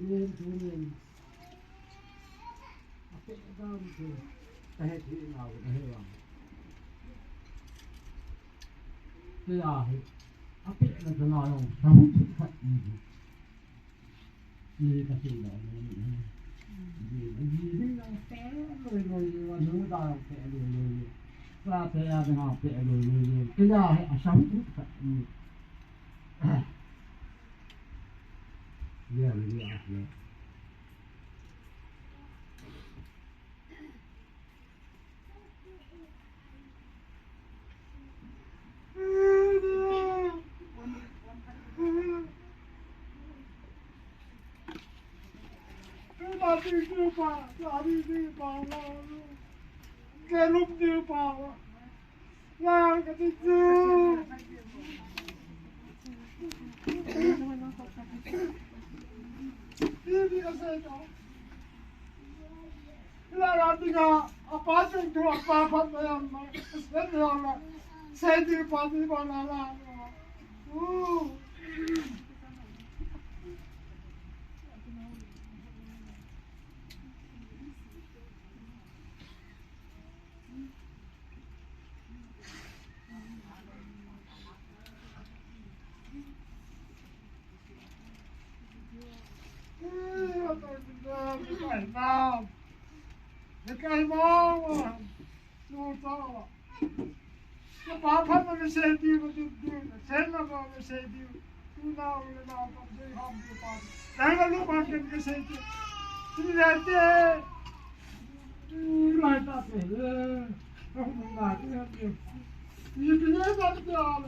lên chú lên cái đó thì cái gì nào cái gì nào cái là cái là cái nào sống thật gì cái gì đó gì đi nó té rồi rồi nó đào té rồi ra té ra cái nào té rồi cái là sống thật yeah yeah đi pa đi pa cái lúc đi pa là cái gì đi cái gì đó là đi cái apa sih tu apa apa yang sebenarnya saya di pagi mana lah cái máu nuôi to cái bà phát nó sẽ đi mà đi sẽ là nó sẽ đi tu nào còn đi học đi pa đấy là lúc mà cái sẽ đi đi ra thế lại ta phải không là cái gì như thế đó đó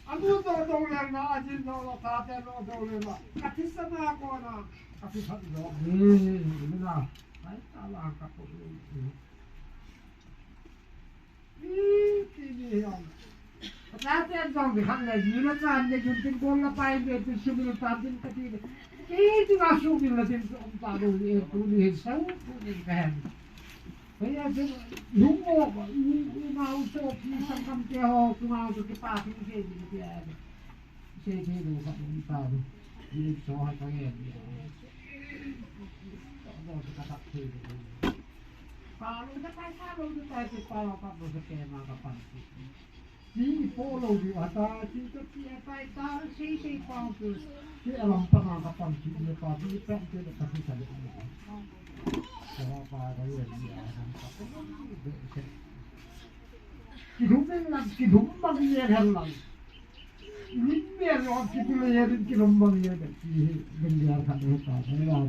anh muốn đâu đâu lên mà anh nhìn đâu là ta thế đâu lên mà cái thứ sao mà còn à cái thứ thật đó mình nào đấy ta làm các bộ cái gì không ra thế dòng thì khăn này gì nó làm để chúng tin con là phải để chúng sung lên tam tin cái gì cái gì mà sung lên tin ông ta đâu đi tu đi xấu tu đi cái bây giờ chúng đúng không mà số khi sang cầm theo mà cái pa cái gì cái đồ các ông ta đi số hai cái gì đó cái tập thì kalau kita kalau kita itu kalau apa skema kapan si follow di atas si kita tahu si kalau tu si alam penangkapan si dia pasti tak dia pasti ada apa dia kidumbang dia helang nimmer orang kidumbang dia kidumbang dia bendiar kan itu ada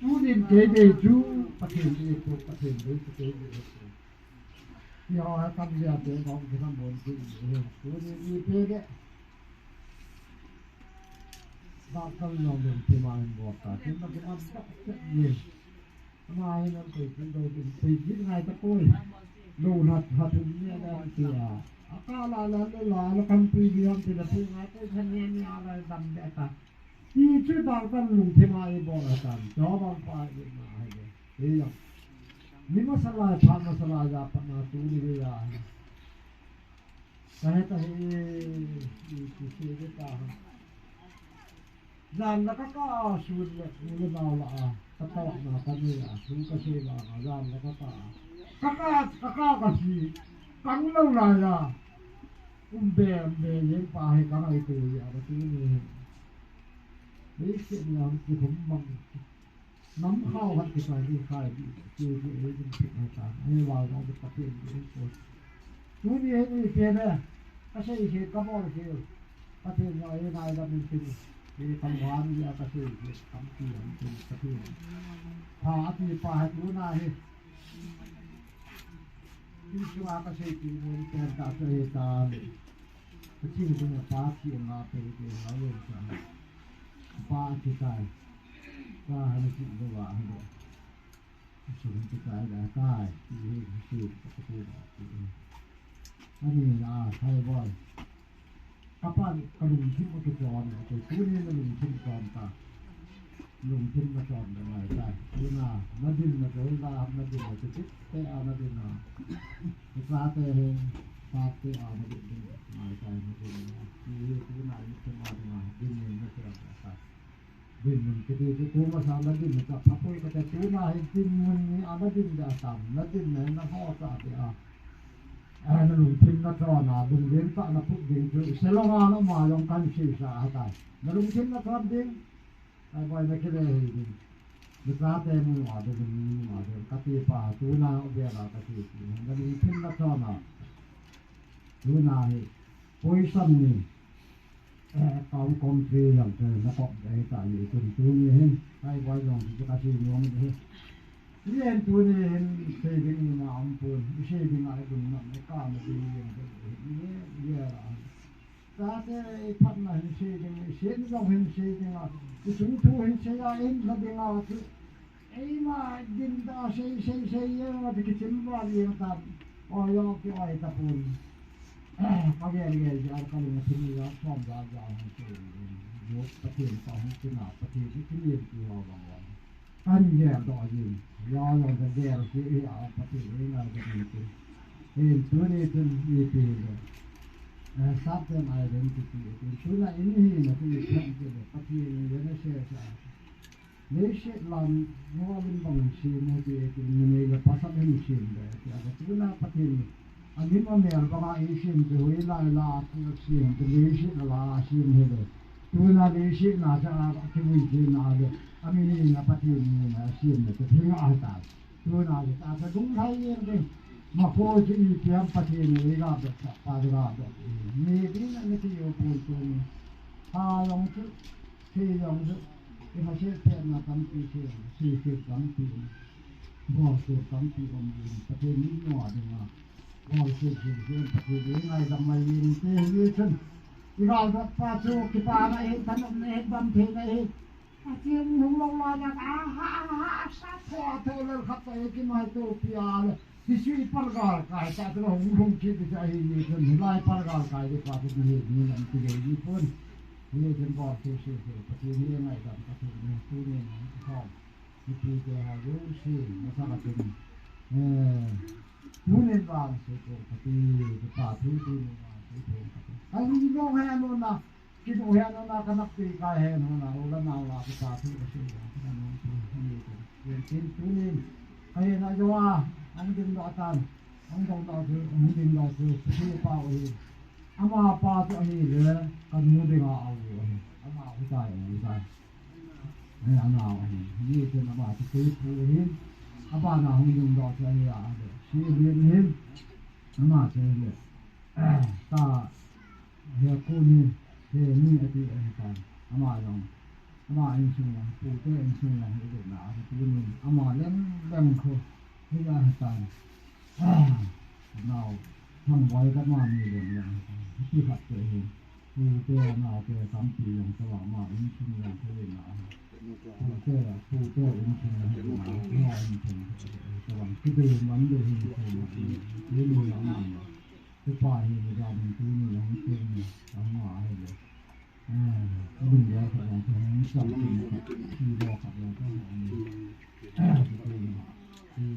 chú nên kế về chú phát hiện cái phát hiện đấy cái thì họ tham gia cái vòng cái tham vấn cái chú nên như thế đấy và trong lòng mình thì mà bỏ cả chúng ta cái ăn rất nhiều mai nó phải chúng tôi thì những ngày ta coi đồ hạt hạt như là thì à là căn cứ gì không thì là phương ngày tôi thân em như là đầm đẹp ta đi chơi bao tan lùng thêm ai bỏ ra tan cho bao phải mà hay đấy đấy nhưng mà phan masala ra pa na tu đi ra cái ta cái ta gian là các suy nghĩ nào là các tao là cái gì à chúng ta chơi là gian là các cái gì cắn lâu lại là bè những phải cái này từ giờ là cái này đấy chuyện làm thì cũng bằng nắm khao hạt thì phải đi khai thì những chuyện này cả như vào trong cái tập hiện những cái chú đi hết đi kia đây cái gì thì có bao nhiêu cái thì nói này là mình thì tham quan đi cái gì tham quan thì cái gì thà thì phải chú này đi qua cái gì thì mình cần ta chơi ta cái gì cũng là phá chuyện là phải nói lên sao phá thì cái ta hay chuyện đó là hay đó sự thì cái là cái thì cái anh nhìn thay boy kapan kalung chim một cái tròn cái cú này là lùng chim tròn ta lùng chim nó tròn là này đây nhưng mà nó đinh là cái là nó đinh là cái chết cái nó đinh là cái pha cái nó đinh này cái nó đinh như cú này cái mà đinh này nó tròn là din kita tu masalah din tak apa kita tu na din ni ada din datang na din na ho sa dia na lung tin na to na dun din ta na put din tu selonga na ma long kan si sa hata na lung tin na to din ai boy na kile din bisa te mu ma de din ma de ka ti pa tu na be la ka ti na lung tin na to na tu na hi poi sam ni con thuê làm trời nó còn để tại vì tuần tu như thế hay quay dòng thì các chị nhóm như thế liên tu như thế xây dựng mà ông tuần xây dựng lại tuần nằm cái cả một cái như là ta cái phát là hình xây dựng xây dòng hình xây dựng là cái chúng tu hình xây ra hình là bên nào chứ ấy mà दिन ta xây mà thì cái chân vào gì ta ôi yo cái ôi ta buồn Pagari jar kalau masih ya somda jauh itu yok pakai tahun kena pakai itu ni tu orang kan ya doain ya yang kerja sih ya pakai ini ada itu itu sabda identity itu lah ini nanti itu pakai ini saya Leset lan ngawin bangsi mo itu ini lepas apa mesin dah ada tu lah pakai Amin amel banga isin tu ila la sin tu lesit la sin hele tu na lesit na sa tu isin na de amin ni na pati ni na sin tu thinga ata tu na de ta dung thai yer de ma ko ji tiam pati ni ga de pa ga de ni din na ni yo pu tu ni ha long tu si long tu ki ma se pe na kam pi si kam pi bo se kam pi om ni pati ni no de ma Ngồi chuyện thì đến ngày làm mày nhìn thế như chân thì vào đó pa chu cái pa này hết thân ông hết băm thế này hết chuyện hùng long lo ra ha sát thoa thôi lên khắp cái mai tô pia là thì suy pargar cái ta cái hùng hùng kia thì ai như chân lại pargar cái thì pa cái gì như làm cái gì pun như chân bỏ thế thì như ngày làm cái thứ này tu này không thì cái hà lũ xì nó sao là cái Nunin bang seko pati kita tu bang seko. Ay hindi mo kaya no na kito kaya no na kanak pi kaya no na ulan na wala kita tu kasi ano tu yung tunin kaya na jawa ang din doatan ang din do tu kasi pa o ama pa tu ani le kan mo de nga aw ama utai ay ana ni tu na ba tu tu apa na hong yung do tu ay si bien hin ama se le ta he ko ni he ni ati ta ama yong ama in su la pu te in su la he na tu ni ama lem ko he ya ta nào thằng quay các mà mi le ya ti khat te he pu te na te sam pi yong sa ma in su la he na pu te in su la he na in su Orang kita mandu ini semua ini lama, supaya kita mandu ini yang ini sama ada. Ini dia orang yang sampai di bawah kita ini. Di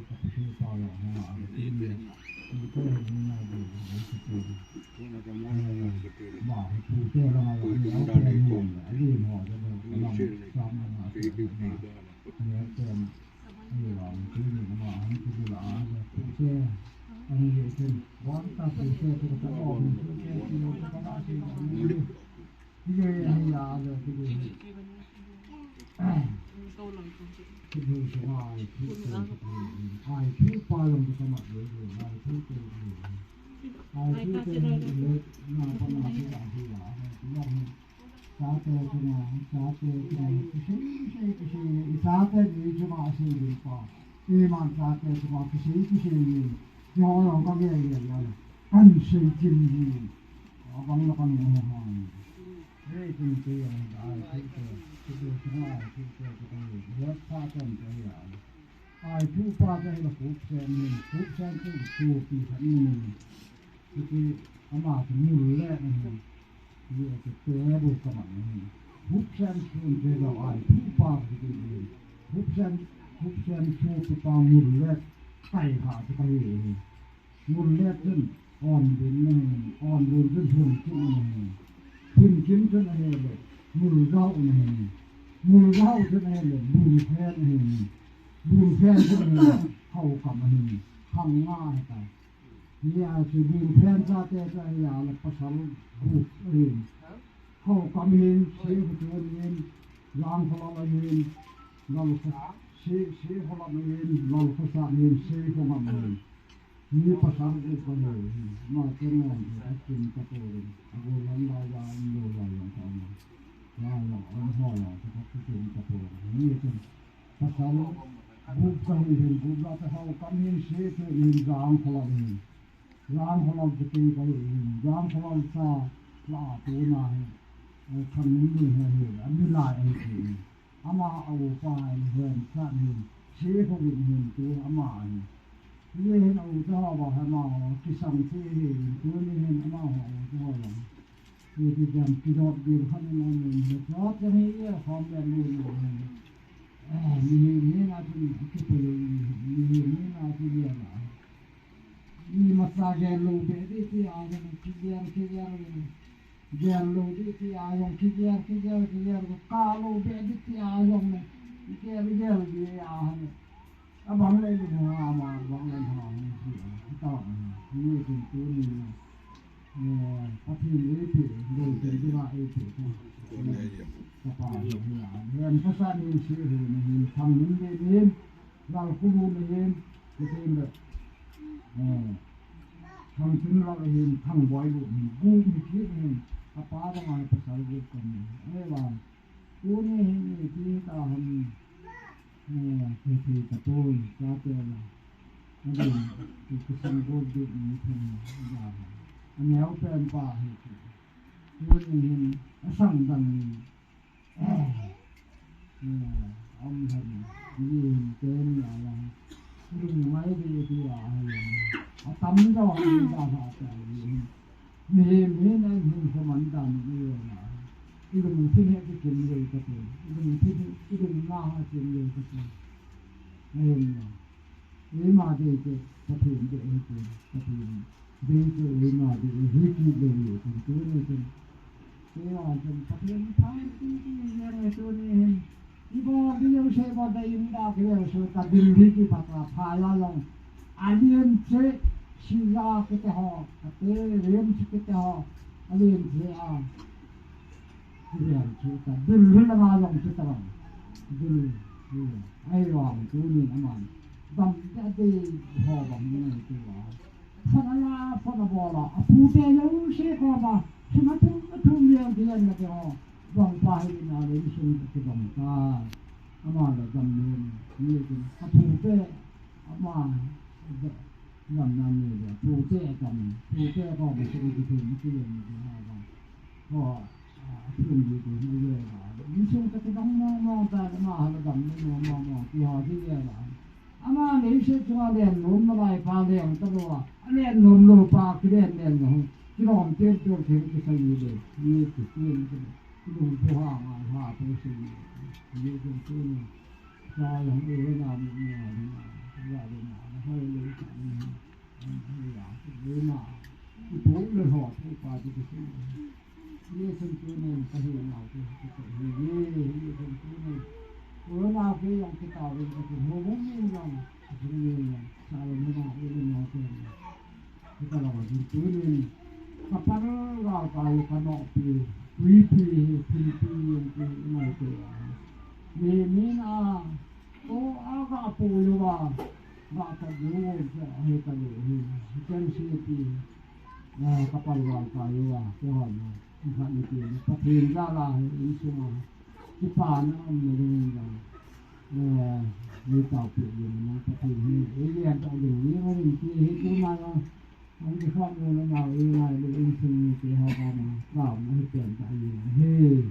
kapal pala ada ini. Kita ini ada itu. Bah, itu orang yang ini ada orang sama ada. Như là cái gì mà anh cứ là phụ xe anh về trên quán ta phụ xe thì nó có ổn phụ xe thì nó có bác sĩ cái gì hay là rồi cái gì số ai thứ ba lần cái mặt đấy rồi ai thứ tư lên nào con nào thì là nó Saate ni cuma asyik pa. Iman saate cuma kisi ni. Yang kau gaya kan sejim ni. Abang lakukan mohon. Itu yang ada itu semua itu lihat paten saya. Itu paten lah kupsen tu supi ini. Itu amat mulia ni. Như cái té bột các bạn hút sen xuống thế nào ai hút bao thì hút sen xuống cái bao nguồn lết tay hạ cái gì nguồn lết trên on luôn trên thùng kim này thùng kim trên này là nguồn rau này mùi rau cho nên là bùn phen cho nên là hậu cầm hình thằng nga hay ta nhà thì bùn phen ra thế ra nhà là pasal bùn hình hậu cầm hình xe của hình giang phala hình nal xe phala hình nal phasa hình xe phala hình ni pasal của con hình mà cái này là chuyện tập rồi aku lalla ya lo ya yang sama ya ya anh hỏi là cái chuyện tập rồi ni cái pasal bukan ini bukan tahu kami sih ini jangan kalau kita ini jangan kalau sa lah tu nah kami ini ambil lah ini ama apa ini kan ini sih kau ini tu ama ini ini tahu apa ama kisah sih tu ini ama tahu lah itu jam kita dirhan ini jauh jadi ya kami ini ni nanti kita ni nanti dia lah. Ni masalah lu bedi ti ayam kijar lu di ayam kijar kalau bedi ti ayam ni kijar dia ayam. Abang lagi tu ama abang lagi tu kita ni tu ni tapi itu lu jadi lah itu. Yang pesan ini sih ini thằng ini lalu kubu ini kita ini thằng chính là ini thằng boy ini bu mikir ini apa orang yang pasal itu ini lah ini kita ini betul kata lah ini kesan bodoh ini ini apa yang pah itu ini sang dan ông hình nhìn trên là đừng mấy đi họ tắm cho họ đi ra họ chạy nhìn thế này mình không mạnh đàn như là cái đừng thích hết cái chuyện gì có thể đừng thích cái đừng lo chuyện gì có thể nên là mà đi cái tập hiện để tập hiện đi cái mà đi hết cái điều thì cứ như thế thế là chúng ta hiện tại cái này tôi này ibu dia saya pada indah dia suka diri kita payah yang alien se sila kita ho kate rem kita ho alien se dia kita diri lama yang kita diri ai orang tu ni aman dam jadi ho bang ni tu sana sana bola apu dia yang se ko ba semacam yang dia nak ho bang pahit na rin siya sa bangka ama la gamnin ni din apupe ama gamnan ni dia pupe ko ba siya dito ni siya ni ha ko apun dito ni dia ni siya sa bangka ta ma la gamnin mo ti ha di dia la ama ni siya sa len lum na bai pa len ta lo len lum lo pa ki len no ki rom te to ki sa yi de ni ki ni đừng có hòa tôi sự như chúng tôi này ra là không được nào bị nghèo thì ra được nào nó hơi lấy hơi giả với nào cái bố lên họ tôi qua thì cái như chúng tôi này cái hiện nào thì cái như chúng tôi này bữa nào cái dòng cái tàu lên cái hồ bốn mươi dòng cái như là sao là nó nào lên nó tiền cái tàu là chúng tôi này kapan vào cái nọ thì Pipi yang itu, ni agak puluh agak jauh je kalau ikan siapa, kapal kayu Tuhan, Tuhan itu, tapi jalan ini semua, kita nak mendengar, ni tahu ni, tapi ini yang tahu ni itu mana. Ông cái con người nào yêu này được in sinh thì họ còn làm nó hiện tại gì